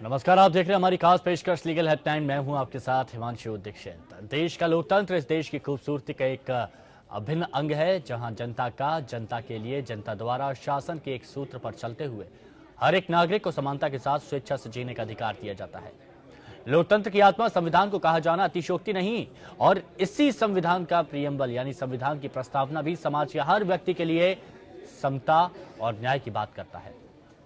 नमस्कार, आप देख रहे हैं हमारी खास पेशकश लीगल हेल्पलाइन। मैं हूं आपके साथ हिमांशु दीक्षित। देश का लोकतंत्र इस देश की खूबसूरती का एक अभिन्न अंग है, जहां जनता का जनता के लिए जनता द्वारा शासन के एक सूत्र पर चलते हुए हर एक नागरिक को समानता के साथ स्वेच्छा से जीने का अधिकार दिया जाता है। लोकतंत्र की आत्मा संविधान को कहा जाना अतिशयोक्ति नहीं, और इसी संविधान का प्रियम्बल यानी संविधान की प्रस्तावना भी समाज के हर व्यक्ति के लिए समता और न्याय की बात करता है।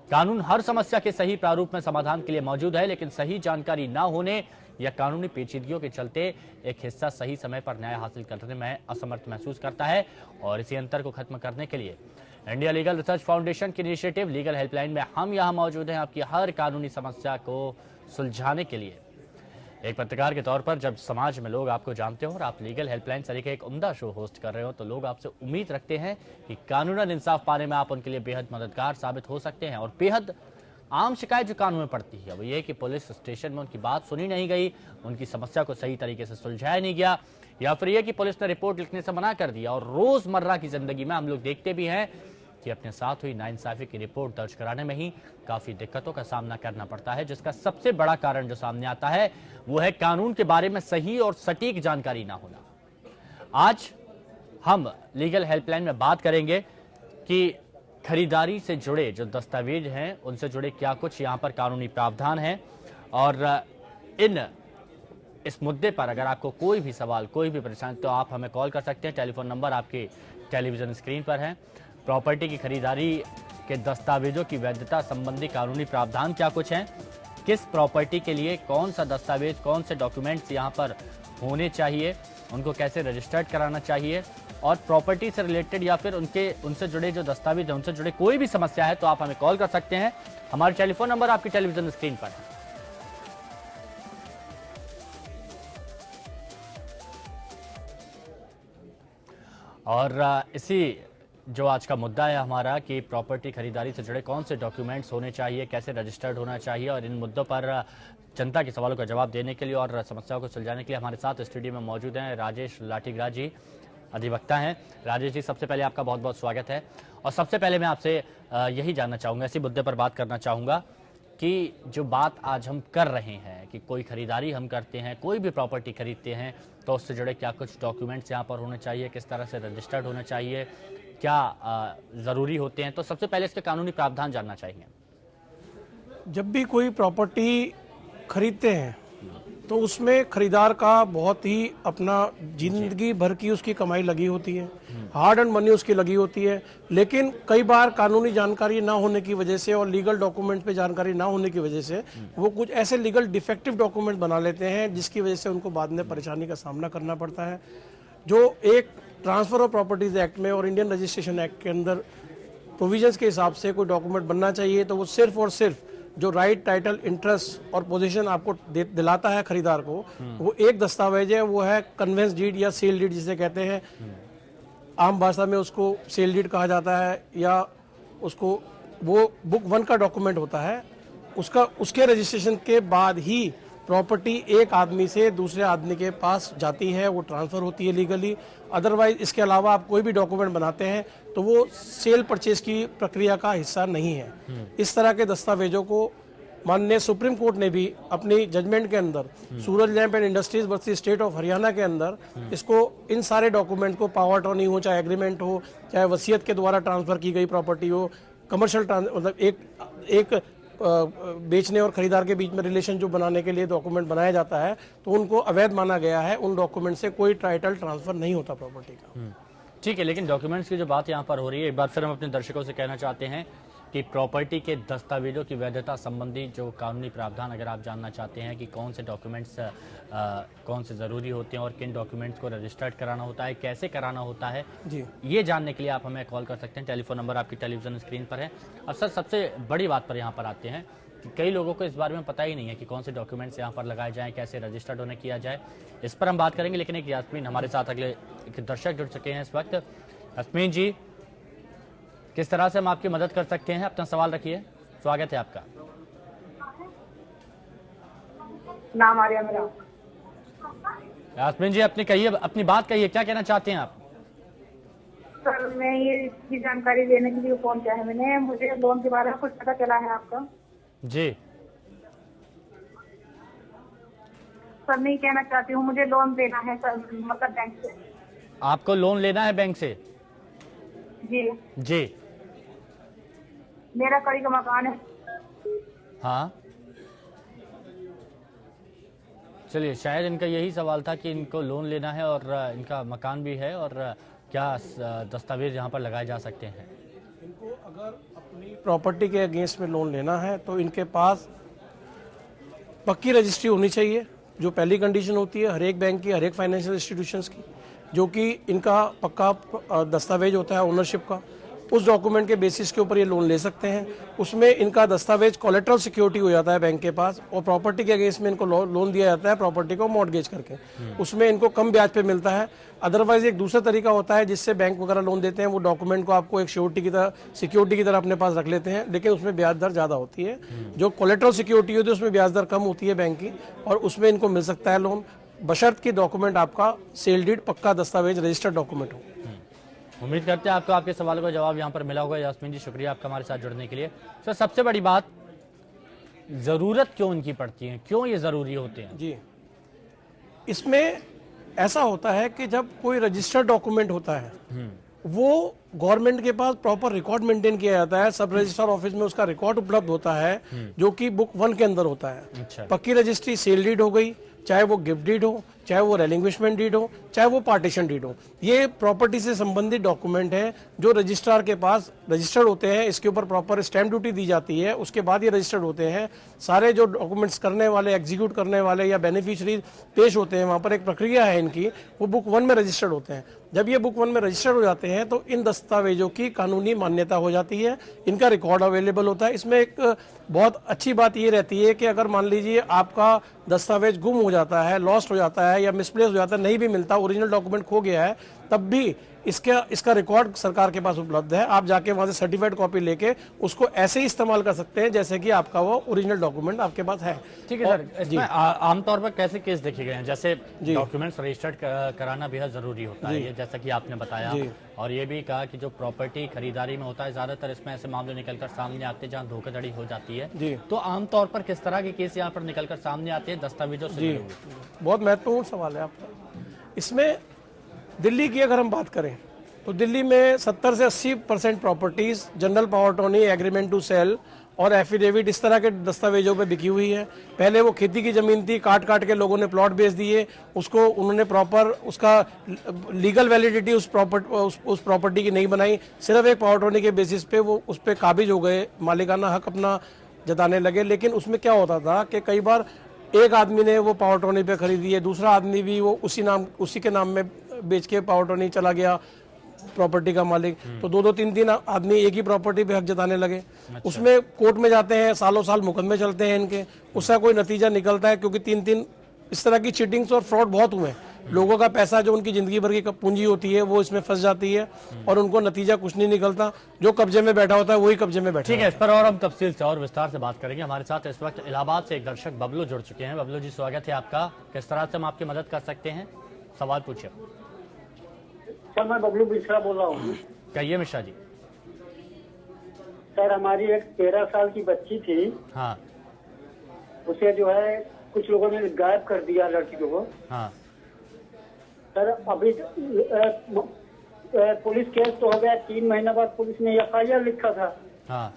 कानून हर समस्या के सही प्रारूप में समाधान के लिए मौजूद है, लेकिन सही जानकारी न होने या कानूनी पेचीदगियों के चलते एक हिस्सा सही समय पर न्याय हासिल करने में असमर्थ महसूस करता है। और इसी अंतर को खत्म करने के लिए इंडिया लीगल रिसर्च फाउंडेशन की इनिशिएटिव लीगल हेल्पलाइन में हम यहाँ मौजूद हैं, आपकी हर कानूनी समस्या को सुलझाने के लिए। एक पत्रकार के तौर पर जब समाज में लोग आपको जानते हो और आप लीगल हेल्पलाइन तरीके एक उम्दा शो होस्ट कर रहे हो, तो लोग आपसे उम्मीद रखते हैं कि कानूनन इंसाफ पाने में आप उनके लिए बेहद मददगार साबित हो सकते हैं। और बेहद आम शिकायत जो कानून में पड़ती है वो ये कि पुलिस स्टेशन में उनकी बात सुनी नहीं गई, उनकी समस्या को सही तरीके से सुलझाया नहीं गया, या फिर यह कि पुलिस ने रिपोर्ट लिखने से मना कर दिया। और रोजमर्रा की जिंदगी में हम लोग देखते भी हैं कि अपने साथ हुई नाइंसाफी की रिपोर्ट दर्ज कराने में ही काफी दिक्कतों का सामना करना पड़ता है, जिसका सबसे बड़ा कारण जो सामने आता है वो है कानून के बारे में सही और सटीक जानकारी ना होना। आज हम लीगल हेल्पलाइन में बात करेंगे कि खरीदारी से जुड़े जो दस्तावेज हैं उनसे जुड़े क्या कुछ यहाँ पर कानूनी प्रावधान हैं, और इस मुद्दे पर अगर आपको कोई भी सवाल, कोई भी परेशानी, तो आप हमें कॉल कर सकते हैं। टेलीफोन नंबर आपके टेलीविजन स्क्रीन पर है। प्रॉपर्टी की खरीदारी के दस्तावेजों की वैधता संबंधी कानूनी प्रावधान क्या कुछ हैं, किस प्रॉपर्टी के लिए कौन सा दस्तावेज, कौन से डॉक्यूमेंट्स यहाँ पर होने चाहिए, उनको कैसे रजिस्टर्ड कराना चाहिए, और प्रॉपर्टी से रिलेटेड या फिर उनसे जुड़े जो दस्तावेज हैं उनसे जुड़े कोई भी समस्या है तो आप हमें कॉल कर सकते हैं। हमारे टेलीफोन नंबर आपकी टेलीविजन स्क्रीन पर है। और इसी जो आज का मुद्दा है हमारा कि प्रॉपर्टी खरीदारी से जुड़े कौन से डॉक्यूमेंट्स होने चाहिए, कैसे रजिस्टर्ड होना चाहिए, और इन मुद्दों पर जनता के सवालों का जवाब देने के लिए और समस्याओं को सुलझाने के लिए हमारे साथ स्टूडियो में मौजूद हैं राजेश लाठीग्राज जी, अधिवक्ता हैं। राजेश जी, सबसे पहले आपका बहुत बहुत स्वागत है। और सबसे पहले मैं आपसे यही जानना चाहूँगा, इसी मुद्दे पर बात करना चाहूँगा कि जो बात आज हम कर रहे हैं कि कोई खरीदारी हम करते हैं, कोई भी प्रॉपर्टी खरीदते हैं, तो उससे जुड़े क्या कुछ डॉक्यूमेंट्स यहाँ पर होने चाहिए, किस तरह से रजिस्टर्ड होना चाहिए, क्या ज़रूरी होते हैं, तो सबसे पहले इसके कानूनी प्रावधान जानना चाहिए। जब भी कोई प्रॉपर्टी खरीदते हैं तो उसमें खरीदार का बहुत ही अपना जिंदगी भर की उसकी कमाई लगी होती है, हार्ड एंड मनी उसकी लगी होती है। लेकिन कई बार कानूनी जानकारी ना होने की वजह से और लीगल डॉक्यूमेंट पे जानकारी ना होने की वजह से वो कुछ ऐसे लीगल डिफेक्टिव डॉक्यूमेंट बना लेते हैं, जिसकी वजह से उनको बाद में परेशानी का सामना करना पड़ता है। जो एक ट्रांसफर ऑफ प्रॉपर्टीज एक्ट में और इंडियन रजिस्ट्रेशन एक्ट के अंदर प्रोविजंस के हिसाब से कोई डॉक्यूमेंट बनना चाहिए, तो वो सिर्फ और सिर्फ जो राइट, टाइटल, इंटरेस्ट और पोजीशन आपको दिलाता है खरीदार को, वो एक दस्तावेज है, वो है कन्वेंस डीड या सेल डीड जिसे कहते हैं। आम भाषा में उसको सेल डीड कहा जाता है, या उसको वो बुक 1 का डॉक्यूमेंट होता है। उसके रजिस्ट्रेशन के बाद ही प्रॉपर्टी एक आदमी से दूसरे आदमी के पास जाती है, वो ट्रांसफर होती है लीगली। अदरवाइज इसके अलावा आप कोई भी डॉक्यूमेंट बनाते हैं तो वो सेल परचेज की प्रक्रिया का हिस्सा नहीं है। इस तरह के दस्तावेजों को माननीय सुप्रीम कोर्ट ने भी अपनी जजमेंट के अंदर Suraj lamp and industries versus state of Haryana के अंदर इसको, इन सारे डॉक्यूमेंट को, पावर अटॉर्नी हो, चाहे एग्रीमेंट हो, चाहे वसीयत के द्वारा ट्रांसफर की गई प्रॉपर्टी हो, कमर्शियल मतलब एक बेचने और खरीदार के बीच में रिलेशन जो बनाने के लिए डॉक्यूमेंट बनाया जाता है, तो उनको अवैध माना गया है। उन डॉक्यूमेंट से कोई टाइटल ट्रांसफर नहीं होता प्रॉपर्टी का। ठीक है, लेकिन डॉक्यूमेंट्स की जो बात यहाँ पर हो रही है, एक बार फिर हम अपने दर्शकों से कहना चाहते हैं कि प्रॉपर्टी के दस्तावेजों की वैधता संबंधी जो कानूनी प्रावधान अगर आप जानना चाहते हैं कि कौन से डॉक्यूमेंट्स कौन से ज़रूरी होते हैं और किन डॉक्यूमेंट्स को रजिस्टर्ड कराना होता है, कैसे कराना होता है जी, ये जानने के लिए आप हमें कॉल कर सकते हैं। टेलीफोन नंबर आपकी टेलीविजन स्क्रीन पर है। अब सर, सबसे बड़ी बात पर यहाँ पर आते हैं कि कई लोगों को इस बारे में पता ही नहीं है कि कौन से डॉक्यूमेंट्स यहाँ पर लगाए जाएँ, कैसे रजिस्टर्ड होने किया जाए। इस पर हम बात करेंगे, लेकिन एक यास्मीन हमारे साथ अगले एक दर्शक जुड़ चुके हैं इस वक्त। यास्मीन जी, किस तरह से हम आपकी मदद कर सकते हैं? अपना सवाल रखिए, स्वागत है आपका। नाम आर्या मेरा। यास्मीन जी, अपनी बात कहिए, क्या कहना चाहते हैं आप? सर, मैं ये इसकी जानकारी देने के लिए फोन किया है मैंने। मुझे लोन के बारे में कुछ पता चला है आपका जी। सर मैं ये कहना चाहती हूँ, मुझे लोन देना है सर, मतलब बैंक से। आपको लोन लेना है बैंक से? जी, जी। मेरा कड़ी का मकान है। हाँ, चलिए, शायद इनका यही सवाल था कि इनको लोन लेना है और इनका मकान भी है, और क्या दस्तावेज यहाँ पर लगाए जा सकते हैं? इनको अगर अपनी प्रॉपर्टी के अगेंस्ट में लोन लेना है तो इनके पास पक्की रजिस्ट्री होनी चाहिए, जो पहली कंडीशन होती है हर एक बैंक की, हर एक फाइनेंशियल इंस्टीट्यूशंस की, जो कि इनका पक्का दस्तावेज होता है ओनरशिप का। उस डॉक्यूमेंट के बेसिस के ऊपर ये लोन ले सकते हैं। उसमें इनका दस्तावेज कोलेटरल सिक्योरिटी हो जाता है बैंक के पास, और प्रॉपर्टी के अगेंस्ट में इनको लोन दिया जाता है प्रॉपर्टी को मॉर्गेज करके। उसमें इनको कम ब्याज पे मिलता है। अदरवाइज एक दूसरा तरीका होता है जिससे बैंक वगैरह लोन देते हैं, वो डॉक्यूमेंट को आपको एक सिक्योरिटी की तरह अपने पास रख लेते हैं, लेकिन उसमें ब्याज दर ज़्यादा होती है। जो कोलेटरल सिक्योरिटी होती है उसमें ब्याज दर कम होती है बैंक की, और उसमें इनको मिल सकता है लोन, बशर्त कि डॉक्यूमेंट आपका सेल डीड पक्का दस्तावेज रजिस्टर्ड डॉक्यूमेंट हो। उम्मीद करते हैं आपको आपके सवालों का जवाब यहाँ पर मिला होगा। यास्मीन जी, शुक्रिया आपका हमारे साथ जुड़ने के लिए। सर, सबसे बड़ी बात, ज़रूरत क्यों इनकी पड़ती है, क्यों ये ज़रूरी होते हैं? जी, इसमें ऐसा होता है कि जब कोई रजिस्टर्ड डॉक्यूमेंट होता है, वो गवर्नमेंट के पास प्रॉपर रिकॉर्ड मेंटेन किया जाता है, सब रजिस्ट्रार ऑफिस में उसका रिकॉर्ड उपलब्ध होता है, जो कि बुक 1 के अंदर होता है। अच्छा। पक्की रजिस्ट्री सेल डीड हो गई, चाहे वो गिफ्ट डीड हो, चाहे वो रेलिंग्विशमेंट डीड हो, चाहे वो पार्टीशन डीड हो, ये प्रॉपर्टी से संबंधित डॉक्यूमेंट है जो रजिस्ट्रार के पास रजिस्टर्ड होते हैं। इसके ऊपर प्रॉपर स्टैम्प ड्यूटी दी जाती है, उसके बाद ये रजिस्टर्ड होते हैं। सारे जो डॉक्यूमेंट्स करने वाले, एग्जीक्यूट करने वाले या बेनिफिशियरी पेश होते हैं, वहाँ पर एक प्रक्रिया है इनकी, वो बुक 1 में रजिस्टर्ड होते हैं। जब ये बुक 1 में रजिस्टर्ड हो जाते हैं तो इन दस्तावेजों की कानूनी मान्यता हो जाती है, इनका रिकॉर्ड अवेलेबल होता है। इसमें एक बहुत अच्छी बात ये रहती है कि अगर मान लीजिए आपका दस्तावेज गुम हो जाता है, लॉस्ट हो जाता है या मिसप्लेस हो जाता है, नहीं भी मिलता, ओरिजिनल डॉक्यूमेंट खो गया है, तब भी इसका रिकॉर्ड सरकार के पास उपलब्ध है। आप जाके वहां से सर्टिफाइड कॉपी लेके उसको ऐसे ही इस्तेमाल कर सकते हैं जैसे कि आपका वो ओरिजिनल डॉक्यूमेंट आपके पास है। ठीक है सर, इसमें आमतौर पर कैसे केस देखे गए हैं? जैसे डॉक्यूमेंट्स रजिस्टर्ड कराना बेहद जरूरी होता है, ये जैसा कि आपने बताया, और ये भी कहा कि जो प्रॉपर्टी खरीदारी में होता है, ज्यादातर इसमें ऐसे मामले निकलकर सामने आते हैं जहाँ धोखाधड़ी हो जाती है। तो आमतौर पर किस तरह के केस यहाँ पर निकलकर सामने आते हैं दस्तावेजों से? जी, बहुत महत्वपूर्ण सवाल है आपका। इसमें दिल्ली की अगर हम बात करें तो दिल्ली में 70 से 80% properties general power attorney, agreement to sale और एफिडेविट इस तरह के दस्तावेजों पे बिकी हुई है। पहले वो खेती की जमीन थी, काट काट के लोगों ने प्लॉट बेच दिए, उसको उन्होंने प्रॉपर उसका लीगल वैलिडिटी उस प्रॉपर्टी की नहीं बनाई, सिर्फ एक पावर अटॉर्नी के बेसिस पे वो उस पर काबिज हो गए, मालिकाना हक अपना जताने लगे। लेकिन उसमें क्या होता था कि कई बार एक आदमी ने वो पावर अटॉर्नी पे खरीदी है, दूसरा आदमी भी वो उसी के नाम में बेच के पावर अटॉर्नी चला गया प्रॉपर्टी का मालिक, तो 2-2, 3-3 आदमी एक ही प्रॉपर्टी पे हक जताने लगे। अच्छा। उसमें कोर्ट में जाते हैं, सालों साल मुकदमे चलते हैं इनके, उसका कोई नतीजा निकलता है, क्योंकि 3-3 इस तरह की चीटिंग्स और फ्रॉड बहुत हुए हैं। लोगों का पैसा जो उनकी जिंदगी भर की पूंजी होती है वो इसमें फंस जाती है और उनको नतीजा कुछ नहीं निकलता, जो कब्जे में बैठा होता है वही कब्जे में बैठा। ठीक है, इस पर और हम तफसील से और विस्तार से बात करेंगे। हमारे साथ इस वक्त इलाहाबाद से एक दर्शक बबलू जुड़ चुके हैं। बबलू जी, स्वागत है आपका। किस तरह से हम आपकी मदद कर सकते हैं? सवाल पूछिए। सर, मैं बबलू मिश्रा बोल रहा हूँ। कहिए मिश्रा जी। सर, हमारी एक 13 साल की बच्ची थी। हाँ। उसे जो है कुछ लोगों ने गायब कर दिया, लड़की को। हाँ। सर, अभी पुलिस केस तो हो गया, 3 महीने बाद पुलिस ने FIR लिखा था। हाँ।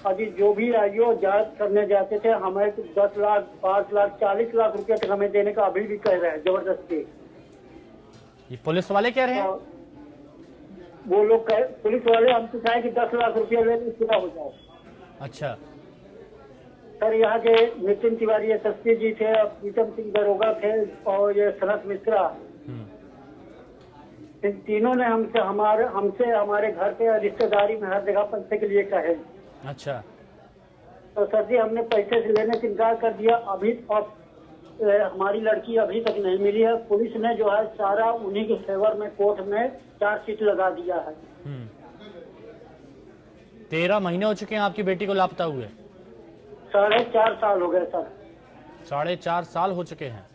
अभी जो भी आईओ जांच करने जाते थे, हमें 10 लाख, 5 लाख, 40 लाख रुपए तक हमें देने का अभी भी कह रहे हैं, जबरदस्ती। ये पुलिस वाले कह रहे हैं? वो लोग पुलिस वाले हमसे चाहे कि 10 लाख रुपया ले पूरा हो जाए। अच्छा। सर, यहाँ के नितिन तिवारी SSP जी थे, प्रीतम सिंह दरोगा थे और ये सनत मिश्रा, इन तीनों ने हमसे हमारे घर पे रिश्तेदारी में हर जगह पैसे के लिए कहे। अच्छा। तो सर जी, हमने पैसे से लेने से इनकार कर दिया। अभी हमारी लड़की अभी तक नहीं मिली है। पुलिस ने जो है सारा उन्हीं के फेवर में कोर्ट में चार्जशीट लगा दिया है। 13 महीने हो चुके हैं आपकी बेटी को लापता हुए? 4.5 साल हो गए सर। 4.5 साल हो चुके हैं?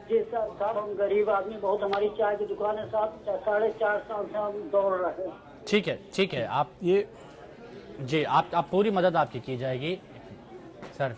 जी सर, साहब हम गरीब आदमी, बहुत हमारी चाय की दुकान है साहब, 4.5 साल से हम दौड़ रहे हैं। ठीक है, ठीक है, आप ये जी आप पूरी मदद आपकी की जाएगी। सर,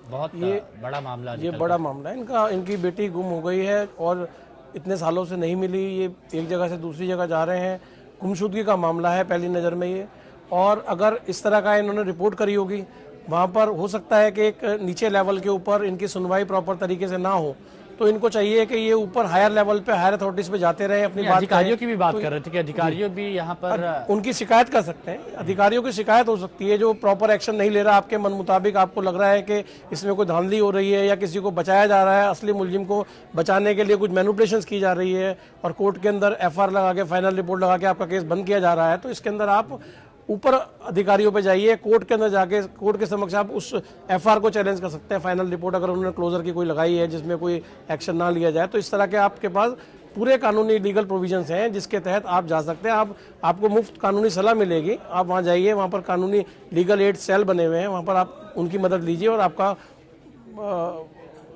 बहुत बड़ा मामला ये बड़ा मामला है इनका। इनकी बेटी गुम हो गई है और इतने सालों से नहीं मिली। ये एक जगह से दूसरी जगह जा रहे हैं। गुमशुदगी का मामला है पहली नज़र में ये। और अगर इस तरह का इन्होंने रिपोर्ट करी होगी, वहाँ पर हो सकता है कि एक नीचे लेवल के ऊपर इनकी सुनवाई प्रॉपर तरीके से ना हो, तो इनको चाहिए कि ये ऊपर हायर लेवल पे, हायर अथॉरिटीज पे जाते रहे, अपनी बात। अधिकारियों की भी बात कर रहे थे कि अधिकारियों भी यहाँ पर उनकी शिकायत कर सकते हैं। अधिकारियों की शिकायत हो सकती है जो प्रॉपर एक्शन नहीं ले रहा, आपके मन मुताबिक आपको लग रहा है कि इसमें कोई धांधली हो रही है या किसी को बचाया जा रहा है, असली मुलजिम को बचाने के लिए कुछ मैनिपुलेशंस की जा रही है और कोर्ट के अंदर एफआईआर लगा के, फाइनल रिपोर्ट लगा के आपका केस बंद किया जा रहा है, तो इसके अंदर आप ऊपर अधिकारियों पे जाइए, कोर्ट के अंदर जाके कोर्ट के समक्ष आप उस एफआईआर को चैलेंज कर सकते हैं। फाइनल रिपोर्ट अगर उन्होंने क्लोजर की कोई लगाई है जिसमें कोई एक्शन ना लिया जाए, तो इस तरह के आपके पास पूरे कानूनी लीगल प्रोविजंस हैं जिसके तहत आप जा सकते हैं। आपको मुफ्त कानूनी सलाह मिलेगी। आप वहाँ जाइए, वहाँ पर कानूनी लीगल एड सेल बने हुए हैं, वहाँ पर आप उनकी मदद लीजिए और आपका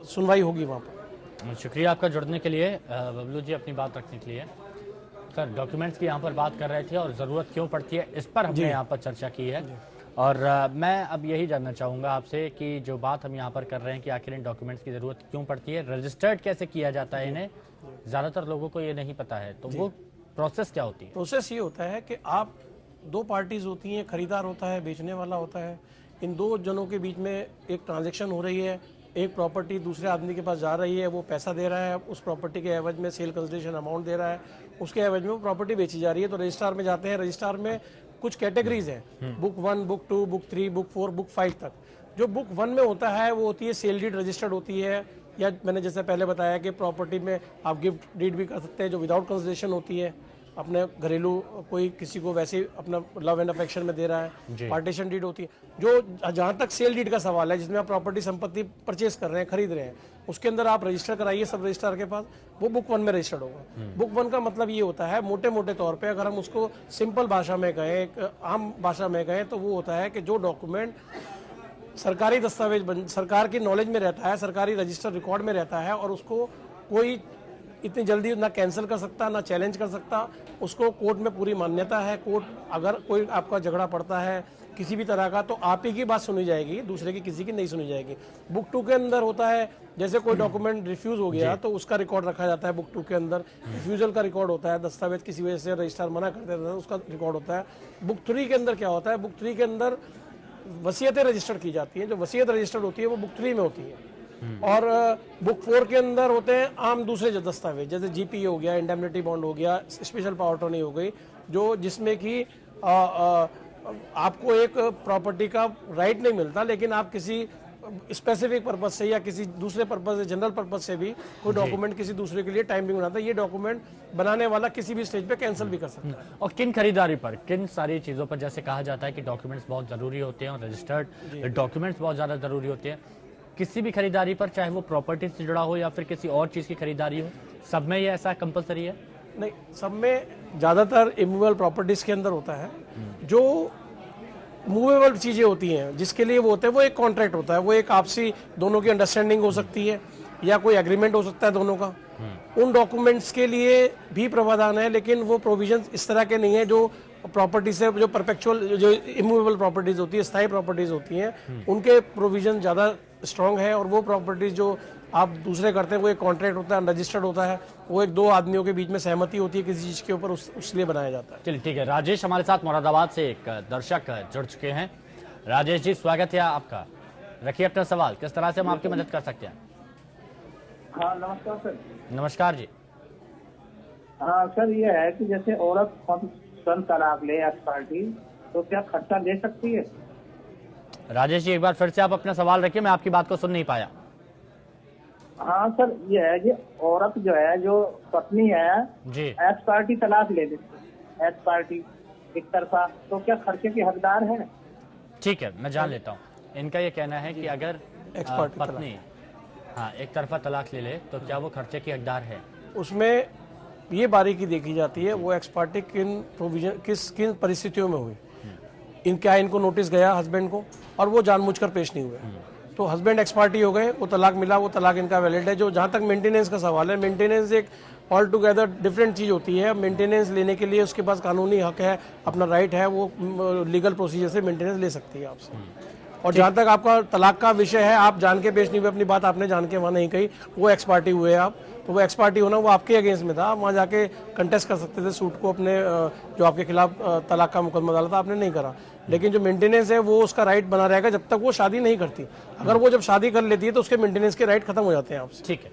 सुनवाई होगी वहाँ पर। शुक्रिया आपका जुड़ने के लिए बबलू जी, अपनी बात रखने के लिए। सर, डॉक्यूमेंट्स की यहाँ पर बात कर रहे थे और ज़रूरत क्यों पड़ती है, इस पर हमने यहाँ पर चर्चा की है। और मैं अब यही जानना चाहूँगा आपसे कि जो बात हम यहाँ पर कर रहे हैं कि आखिर इन डॉक्यूमेंट्स की ज़रूरत क्यों पड़ती है, रजिस्टर्ड कैसे किया जाता है इन्हें, ज़्यादातर लोगों को ये नहीं पता है, तो वो प्रोसेस क्या होती है? प्रोसेस ये होता है कि आप दो पार्टीज होती हैं, खरीदार होता है, बेचने वाला होता है। इन दो जनों के बीच में एक ट्रांजैक्शन हो रही है, एक प्रॉपर्टी दूसरे आदमी के पास जा रही है, वो पैसा दे रहा है, उस प्रॉपर्टी के एवज में सेल कंसिडरेशन अमाउंट दे रहा है, उसके एवज में वो प्रॉपर्टी बेची जा रही है। तो रजिस्ट्रार में जाते हैं। रजिस्ट्रार में कुछ कैटेगरीज हैं, book 1, book 2, book 3, book 4, book 5 तक। जो बुक 1 में होता है वो होती है सेल डीड रजिस्टर्ड होती है, या मैंने जैसे पहले बताया कि प्रॉपर्टी में आप गिफ्ट डीड भी कर सकते हैं जो विदाउट कंसिडरेशन होती है, अपने घरेलू कोई किसी को वैसे अपना लव एंड अफेक्शन में दे रहा है। पार्टीशन डीड होती है। जो जहाँ तक सेल डीड का सवाल है, जिसमें आप प्रॉपर्टी संपत्ति परचेज कर रहे हैं, खरीद रहे हैं, उसके अंदर आप रजिस्टर कराइए सब रजिस्ट्रार के पास, वो बुक 1 में रजिस्टर्ड होगा। बुक 1 का मतलब ये होता है, मोटे मोटे तौर पे अगर हम उसको सिंपल भाषा में कहें, एक आम भाषा में कहें, तो वो होता है कि जो डॉक्यूमेंट सरकारी दस्तावेज सरकार की नॉलेज में रहता है, सरकारी रजिस्टर रिकॉर्ड में रहता है, और उसको कोई इतनी जल्दी ना कैंसिल कर सकता, ना चैलेंज कर सकता, उसको कोर्ट में पूरी मान्यता है। कोर्ट अगर कोई आपका झगड़ा पड़ता है किसी भी तरह का, तो आप ही की बात सुनी जाएगी, दूसरे की किसी की नहीं सुनी जाएगी। बुक 2 के अंदर होता है, जैसे कोई डॉक्यूमेंट रिफ्यूज हो गया तो उसका रिकॉर्ड रखा जाता है। बुक 2 के अंदर रिफ्यूजल का रिकॉर्ड होता है, दस्तावेज किसी वजह से रजिस्ट्रार मना कर देता है उसका रिकॉर्ड होता है। बुक 3 के अंदर क्या होता है, बुक 3 के अंदर वसीयतें रजिस्टर्ड की जाती हैं। जो वसीयत रजिस्टर्ड होती है वो बुक 3 में होती है। और बुक 4 के अंदर होते हैं आम दूसरे जो दस्तावेज, जैसे जीपी हो गया, इंडेमनिटी बॉन्ड हो गया, स्पेशल पावर अटॉर्नी हो गई, जो जिसमें कि आपको एक प्रॉपर्टी का राइट नहीं मिलता, लेकिन आप किसी स्पेसिफिक पर्पज से या किसी दूसरे पर्पज से, जनरल पर्पज से भी कोई डॉक्यूमेंट किसी दूसरे के लिए टाइमिंग बनाता है। ये डॉक्यूमेंट बनाने वाला किसी भी स्टेज पे कैंसिल भी कर सकता है। और किन खरीदारी पर, किन सारी चीज़ों पर, जैसे कहा जाता है कि डॉक्यूमेंट्स बहुत ज़रूरी होते हैं और रजिस्टर्ड डॉक्यूमेंट्स बहुत ज़्यादा ज़रूरी होते हैं, किसी भी खरीदारी पर, चाहे वो प्रॉपर्टी से जुड़ा हो या फिर किसी और चीज़ की खरीदारी हो, सब में ये ऐसा कंपलसरी है? नहीं, सब में ज़्यादातर इमूवेबल प्रॉपर्टीज़ के अंदर होता है। जो मूवेबल चीज़ें होती हैं जिसके लिए वो होते हैं, वो एक कॉन्ट्रैक्ट होता है, वो एक आपसी दोनों की अंडरस्टैंडिंग हो सकती है या कोई एग्रीमेंट हो सकता है दोनों का। उन डॉक्यूमेंट्स के लिए भी प्रावधान है, लेकिन वो प्रोविजंस इस तरह के नहीं है जो प्रॉपर्टी से, जो परपेचुअल, जो इमूवेबल प्रॉपर्टीज होती है, स्थायी प्रॉपर्टीज होती हैं, उनके प्रोविजन ज़्यादा स्ट्रॉन्ग है। और वो प्रॉपर्टीज जो आप दूसरे करते हैं वो एक कॉन्ट्रैक्ट होता है, रजिस्टर्ड होता है, वो एक दो आदमियों के बीच में सहमति होती है किसी चीज़ के ऊपर, उसलिए बनाया जाता है। चलिए ठीक है। राजेश हमारे साथ मुरादाबाद से एक दर्शक जुड़ चुके हैं। राजेश जी, स्वागत है आपका, रखिए अपना सवाल, किस तरह से हम आपकी मदद कर सकते हैं? हाँ नमस्कार सर। नमस्कार जी। हाँ सर, ये है कि जैसे औरत स्वयं तलाक ले एक्स पार्टी, तो क्या खर्चा दे सकती है? राजेश जी, एक बार फिर से आप अपना सवाल रखिए, मैं आपकी बात को सुन नहीं पाया। हाँ सर, ये है कि औरत जो है, जो पत्नी है जी, एक्स पार्टी तलाक ले लेती, एक्स पार्टी एक तरफा, तो क्या खर्चे की हकदार है? ठीक है, मैं जान लेता हूँ। इनका ये कहना है कि अगर पत्नी एक तरफा तलाक ले ले तो क्या वो खर्चे की हकदार है? उसमें ये बारीकी देखी जाती है, वो एक्स पार्टी किन परिस्थितियों में हुई, क्या इनको नोटिस गया हस्बैंड को और वो जानबूझकर पेश नहीं हुए, तो हस्बैंड एक्स पार्टी हो गए, वो तलाक मिला, वो तलाक इनका वैलिड है। जो जहाँ तक मेंटेनेंस का सवाल है, मेंटेनेंस एक ऑल टुगेदर डिफरेंट चीज़ होती है। मेंटेनेंस लेने के लिए उसके पास कानूनी हक है, अपना राइट है, वो लीगल प्रोसीजर से मेंटेनेंस ले सकती है आपसे। और जहाँ तक आपका तलाक का विषय है, आप जान के पेश नहीं हुए, अपनी बात आपने जान के वहाँ नहीं कही, वो एक्स पार्टी हुए आप, तो वो एक्स पार्टी होना वो आपके अगेंस्ट में था, आप वहाँ जाके कंटेस्ट कर सकते थे सूट को अपने, जो आपके खिलाफ तलाक का मुकदमा डाला था, आपने नहीं करा। लेकिन जो मेंटेनेंस है वो उसका राइट बना रहेगा जब तक वो शादी नहीं करती। अगर वो जब शादी कर लेती है तो उसके मेंटेनेंस के राइट खत्म हो जाते हैं आपसे। ठीक है,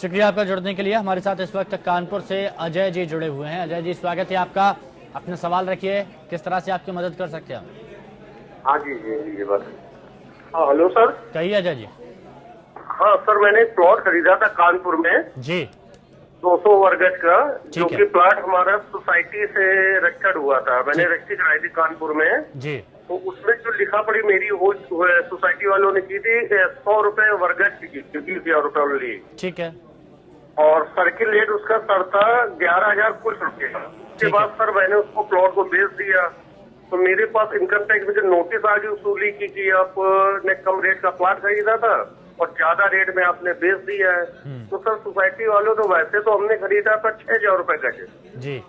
शुक्रिया आपका जुड़ने के लिए। हमारे साथ इस वक्त कानपुर से अजय जी जुड़े हुए हैं। अजय जी, स्वागत है आपका, अपना सवाल रखिए, किस तरह से आपकी मदद कर सकते हैं हम? हाँ जी जी ये बात। हाँ हेलो सर। कहिए अजय जी। हाँ सर, मैंने एक प्लॉट खरीदा था कानपुर में जी। 200 वर्ग गज का, जो है। कि प्लॉट हमारा सोसाइटी से रजिस्टर्ड हुआ था। मैंने रजिस्ट्री कराई थी कानपुर में जी। तो उसमें जो लिखा पड़ी मेरी वो सोसाइटी वालों ने की थी 100 रुपए वर्ग गज की, 20,000 रुपए ओनली। ठीक है। और सर्किल रेट उसका सर था 11,000 कुछ रुपये का। उसके बाद सर मैंने उसको प्लॉट को बेच दिया, तो मेरे पास इनकम टैक्स में जो नोटिस आ गई वसूली की कि आपने कम रेट का प्लॉट खरीदा था और ज्यादा रेट में आपने बेच दिया है। तो सर सोसाइटी वालों तो वैसे तो हमने खरीदा था 6,000 रुपए गज जी,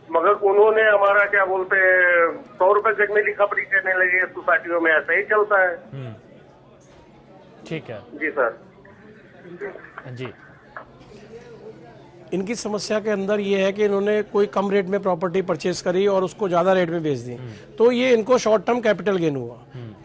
मगर उन्होंने हमारा क्या बोलते हैं 100 रुपए गज में लिखा पड़ी करने लगे। सोसाइटियों में ऐसा ही चलता है। ठीक है जी सर। जी। इनकी समस्या के अंदर ये है कि इन्होंने कोई कम रेट में प्रॉपर्टी परचेज करी और उसको ज़्यादा रेट में बेच दी, तो ये इनको शॉर्ट टर्म कैपिटल गेन हुआ।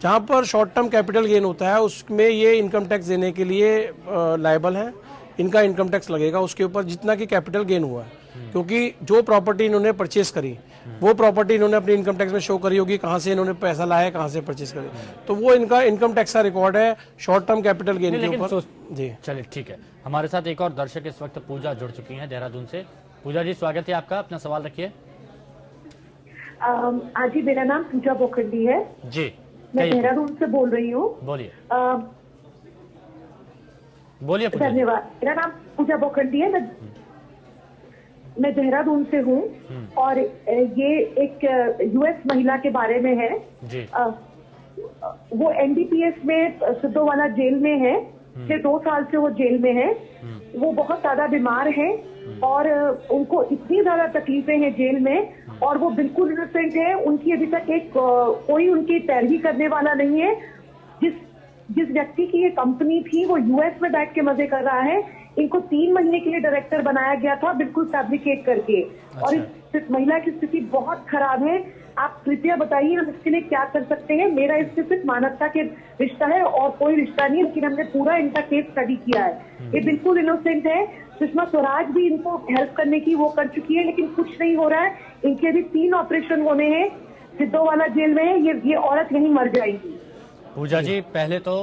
जहाँ पर शॉर्ट टर्म कैपिटल गेन होता है उसमें ये इनकम टैक्स देने के लिए लायबल है, इनका इनकम टैक्स लगेगा उसके ऊपर जितना कि कैपिटल गेन हुआ है। क्योंकि जो प्रॉपर्टी इन्होंने परचेज करी वो प्रॉपर्टी इन्होंने अपने इनकम टैक्स में शो करी होगी, कहाँ से इन्होंने पैसा लाया, कहाँ से परचेज करी, तो वो इनका इनकम टैक्स का रिकॉर्ड है शॉर्ट टर्म कैपिटल गेन के ऊपर। जी चलिए ठीक है। हमारे साथ एक और दर्शक इस वक्त पूजा जुड़ चुकी हैं देहरादून से। पूजा जी, स्वागत है आपका, अपना सवाल रखिए। आज जी, मेरा नाम पूजा बोखंडी है जी। मैं देहरादून से बोल रही हूँ। बोलिए बोलिए। धन्यवाद। मेरा नाम पूजा बोखंडी है, मैं देहरादून से हूँ और ये एक यूएस महिला के बारे में है जी। वो एनडीपीएस में सिद्धोवाला जेल में है, पिछले 2 साल से वो जेल में है। वो बहुत ज्यादा बीमार है और उनको इतनी ज्यादा तकलीफें हैं जेल में और वो बिल्कुल इनोसेंट है। उनकी अभी तक कोई उनकी पैरवी करने वाला नहीं है। जिस व्यक्ति की ये कंपनी थी वो यूएस में बैठ के मजे कर रहा है। इनको 3 महीने के लिए डायरेक्टर बनाया गया था बिल्कुल फैब्रिकेट करके। और इस महिला की स्थिति बहुत खराब है। आप कृपया बताइए हम इसके लिए क्या कर सकते हैं। मेरा इससे सिर्फ मानवता के रिश्ता है और कोई रिश्ता नहीं, लेकिन हमने पूरा इनका केस स्टडी किया है। ये बिल्कुल इनोसेंट है। सुषमा स्वराज भी इनको हेल्प करने की वो कर चुकी है, लेकिन कुछ नहीं हो रहा है। इनके भी 3 ऑपरेशन होने हैं, सिद्धोवाला जेल में है। ये औरत यहीं मर जाएगी। पूजा जी, पहले तो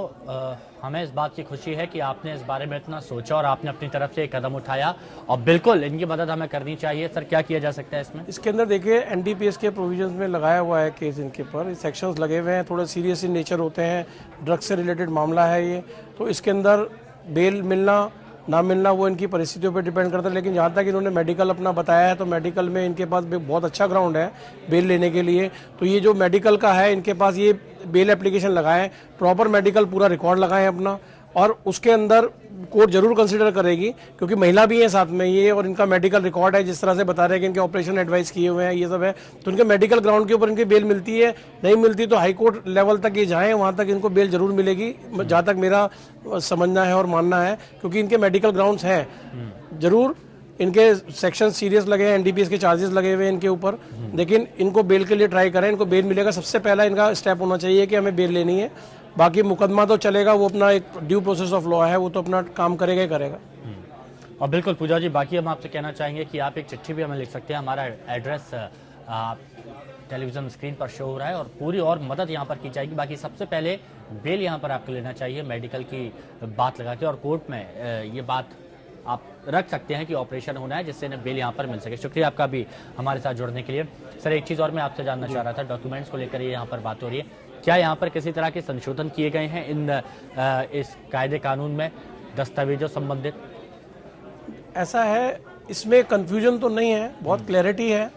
हमें इस बात की खुशी है कि आपने इस बारे में इतना सोचा और आपने अपनी तरफ से एक कदम उठाया और बिल्कुल इनकी मदद हमें करनी चाहिए। सर, क्या किया जा सकता है इसमें? इसके अंदर देखिए एनडीपीएस के प्रोविजंस में लगाया हुआ है केस इनके पर, सेक्शंस लगे हुए हैं, थोड़े सीरियस इन नेचर होते हैं, ड्रग्स से रिलेटेड मामला है ये, तो इसके अंदर बेल मिलना ना मिलना वो इनकी परिस्थितियों पर डिपेंड करता है। लेकिन जहाँ तक इन्होंने मेडिकल अपना बताया है तो मेडिकल में इनके पास बहुत अच्छा ग्राउंड है बेल लेने के लिए। तो ये जो मेडिकल का है इनके पास, ये बेल एप्लीकेशन लगाएं, प्रॉपर मेडिकल पूरा रिकॉर्ड लगाएं अपना, और उसके अंदर कोर्ट जरूर कंसीडर करेगी क्योंकि महिला भी है साथ में ये, और इनका मेडिकल रिकॉर्ड है, जिस तरह से बता रहे हैं कि इनके ऑपरेशन एडवाइस किए हुए हैं, ये सब है, तो इनके मेडिकल ग्राउंड के ऊपर इनकी बेल मिलती है। नहीं मिलती तो हाई कोर्ट लेवल तक ये जाएं, वहां तक इनको बेल जरूर मिलेगी, जहां तक मेरा समझना है और मानना है, क्योंकि इनके मेडिकल ग्राउंड्स हैं। जरूर इनके सेक्शन सीरियस लगे हैं, एनडीपीएस के चार्जेस लगे हुए हैं इनके ऊपर, लेकिन इनको बेल के लिए ट्राई करें, इनको बेल मिलेगा। सबसे पहला इनका स्टेप होना चाहिए कि हमें बेल लेनी है। बाकी मुकदमा तो चलेगा, वो अपना एक ड्यू प्रोसेस ऑफ लॉ है, वो तो अपना काम करेगा ही करेगा। और बिल्कुल पूजा जी, बाकी हम आपसे कहना चाहेंगे कि आप एक चिट्ठी भी हमें लिख सकते हैं। हमारा एड्रेस टेलीविजन स्क्रीन पर शो हो रहा है और पूरी और मदद यहाँ पर की जाएगी। बाकी सबसे पहले बेल यहाँ पर आपको लेना चाहिए मेडिकल की बात लगा के, और कोर्ट में ये बात आप रख सकते हैं कि ऑपरेशन होना है जिससे बेल यहाँ पर मिल सके। शुक्रिया आपका भी हमारे साथ जुड़ने के लिए। सर, एक चीज़ और मैं आपसे जानना चाह रहा था, डॉक्यूमेंट्स को लेकर यहाँ पर बात हो रही है, क्या यहाँ पर किसी तरह के संशोधन किए गए हैं इस कायदे कानून में दस्तावेजों संबंधित? ऐसा है, इसमें कंफ्यूजन तो नहीं है, बहुत क्लैरिटी है।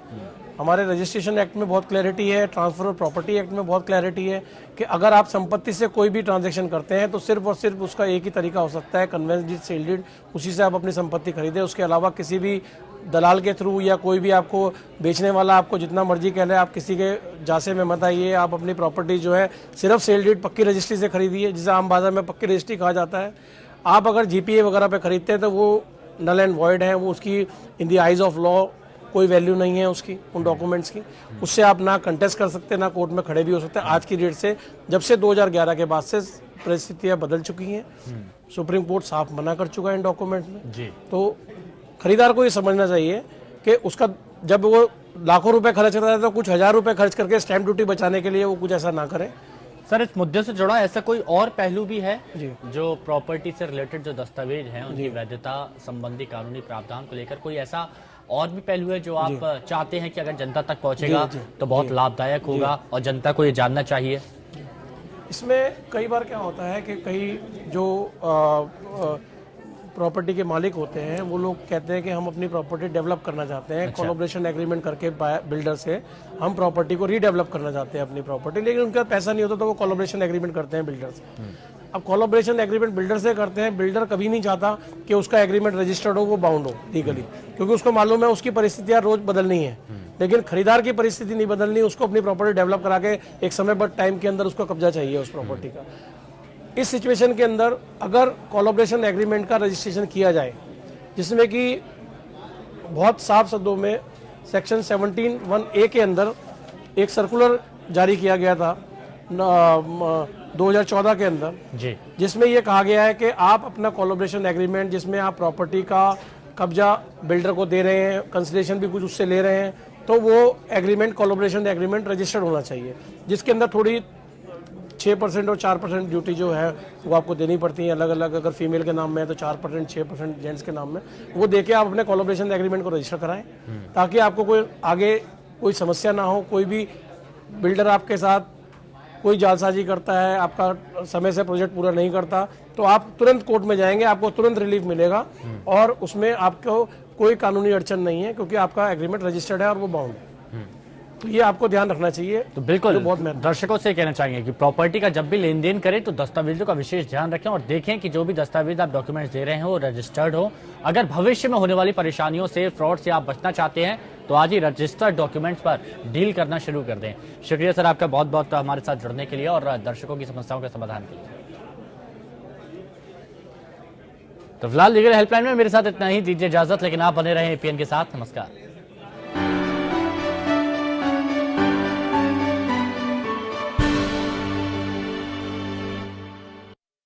हमारे रजिस्ट्रेशन एक्ट में बहुत क्लैरिटी है, ट्रांसफर ऑफ प्रॉपर्टी एक्ट में बहुत क्लैरिटी है कि अगर आप संपत्ति से कोई भी ट्रांजैक्शन करते हैं तो सिर्फ और सिर्फ उसका एक ही तरीका हो सकता है, कन्वेंस डीड, सेल डीड, उसी से आप अपनी संपत्ति खरीदें। उसके अलावा किसी भी दलाल के थ्रू या कोई भी आपको बेचने वाला आपको जितना मर्जी कह ले, आप किसी के जासे में मत आइए। आप अपनी प्रॉपर्टी जो है सिर्फ सेल डीड पक्की रजिस्ट्री से खरीदिए, जिसे आम बाजार में पक्की रजिस्ट्री कहा जाता है। आप अगर जीपीए वगैरह पे खरीदते हैं तो वो नल एंड वॉइड है, वो उसकी in the eyes of law कोई वैल्यू नहीं है उसकी, उन डॉक्यूमेंट्स की। उससे आप ना कंटेस्ट कर सकते, ना कोर्ट में खड़े भी हो सकते हैं। आज की डेट से, जब से 2011 के बाद से परिस्थितियां बदल चुकी हैं, सुप्रीम कोर्ट साफ मना कर चुका है इन डॉक्यूमेंट में जी। तो खरीदार को ये समझना चाहिए कि उसका जब वो लाखों रुपए खर्च करता है तो कुछ हजार रुपए खर्च करके स्टैंप ड्यूटी बचाने के लिए वो कुछ ऐसा ना करे। सर, इस मुद्दे से जुड़ा ऐसा कोई और पहलू भी है जो प्रॉपर्टी से रिलेटेड जो दस्तावेज हैं उनकी वैधता संबंधी कानूनी प्रावधान को लेकर कोई ऐसा और भी पहलू है जो आप चाहते हैं कि अगर जनता तक पहुंचेगा तो बहुत लाभदायक होगा और जनता को ये जानना चाहिए? इसमें कई बार क्या होता है कि कई जो प्रॉपर्टी के मालिक होते हैं वो लोग कहते हैं कि हम अपनी प्रॉपर्टी डेवलप करना चाहते हैं। कोलैबोरेशन एग्रीमेंट करके बिल्डर से हम प्रॉपर्टी को रीडेवलप करना चाहते हैं अपनी प्रॉपर्टी, लेकिन उनका पैसा नहीं होता तो वो कोलैबोरेशन एग्रीमेंट करते हैं बिल्डर से। अब कोलैबोरेशन एग्रीमेंट बिल्डर से करते हैं, बिल्डर कभी नहीं चाहता कि उसका एग्रीमेंट रजिस्टर्ड हो, वो बाउंड हो लीगली, क्योंकि उसको मालूम है उसकी परिस्थितियां रोज बदलनी है। लेकिन खरीदार की परिस्थिति नहीं बदलनी, उसको अपनी प्रॉपर्टी डेवलप करा के एक समय बट टाइम के अंदर उसको कब्जा चाहिए उस प्रॉपर्टी का। इस सिचुएशन के अंदर अगर कोलैबोरेशन एग्रीमेंट का रजिस्ट्रेशन किया जाए, जिसमें कि बहुत साफ शब्दों में सेक्शन 17(1)(a) के अंदर एक सर्कुलर जारी किया गया था 2014 के अंदर जी, जिसमें यह कहा गया है कि आप अपना कोलैबोरेशन एग्रीमेंट जिसमें आप प्रॉपर्टी का कब्जा बिल्डर को दे रहे हैं, कंसिडरेशन भी कुछ उससे ले रहे हैं, तो वो एग्रीमेंट कोलैबोरेशन एग्रीमेंट रजिस्टर्ड होना चाहिए, जिसके अंदर थोड़ी 6% और 4% ड्यूटी जो है वो आपको देनी पड़ती है अलग अलग। अगर फीमेल के नाम में है तो 4%, 6% जेंट्स के नाम में, वो देके आप अपने कोलैबोरेशन एग्रीमेंट को रजिस्टर कराएं, ताकि आपको कोई आगे कोई समस्या ना हो। कोई भी बिल्डर आपके साथ कोई जालसाजी करता है, आपका समय से प्रोजेक्ट पूरा नहीं करता, तो आप तुरंत कोर्ट में जाएंगे, आपको तुरंत रिलीफ मिलेगा और उसमें आपको कोई कानूनी अड़चन नहीं है, क्योंकि आपका एग्रीमेंट रजिस्टर्ड है और वो बाउंड है। तो ये आपको ध्यान रखना चाहिए। तो बिल्कुल बहुत दर्शकों से कहना चाहेंगे कि प्रॉपर्टी का जब भी लेन देन करें तो दस्तावेजों का विशेष ध्यान रखें और देखें कि जो भी दस्तावेज आप डॉक्यूमेंट्स दे रहे हैं वो रजिस्टर्ड हो। अगर भविष्य में होने वाली परेशानियों से, फ्रॉड से आप बचना चाहते हैं तो आज ही रजिस्टर्ड डॉक्यूमेंट्स पर डील करना शुरू कर दें। शुक्रिया सर आपका बहुत बहुत हमारे साथ जुड़ने के लिए और दर्शकों की समस्याओं के समाधान के लिए। तो फिलहाल लीगल हेल्पलाइन में मेरे साथ इतना ही, दीजिए इजाजत, लेकिन आप बने रहें एपीएन के साथ। नमस्कार।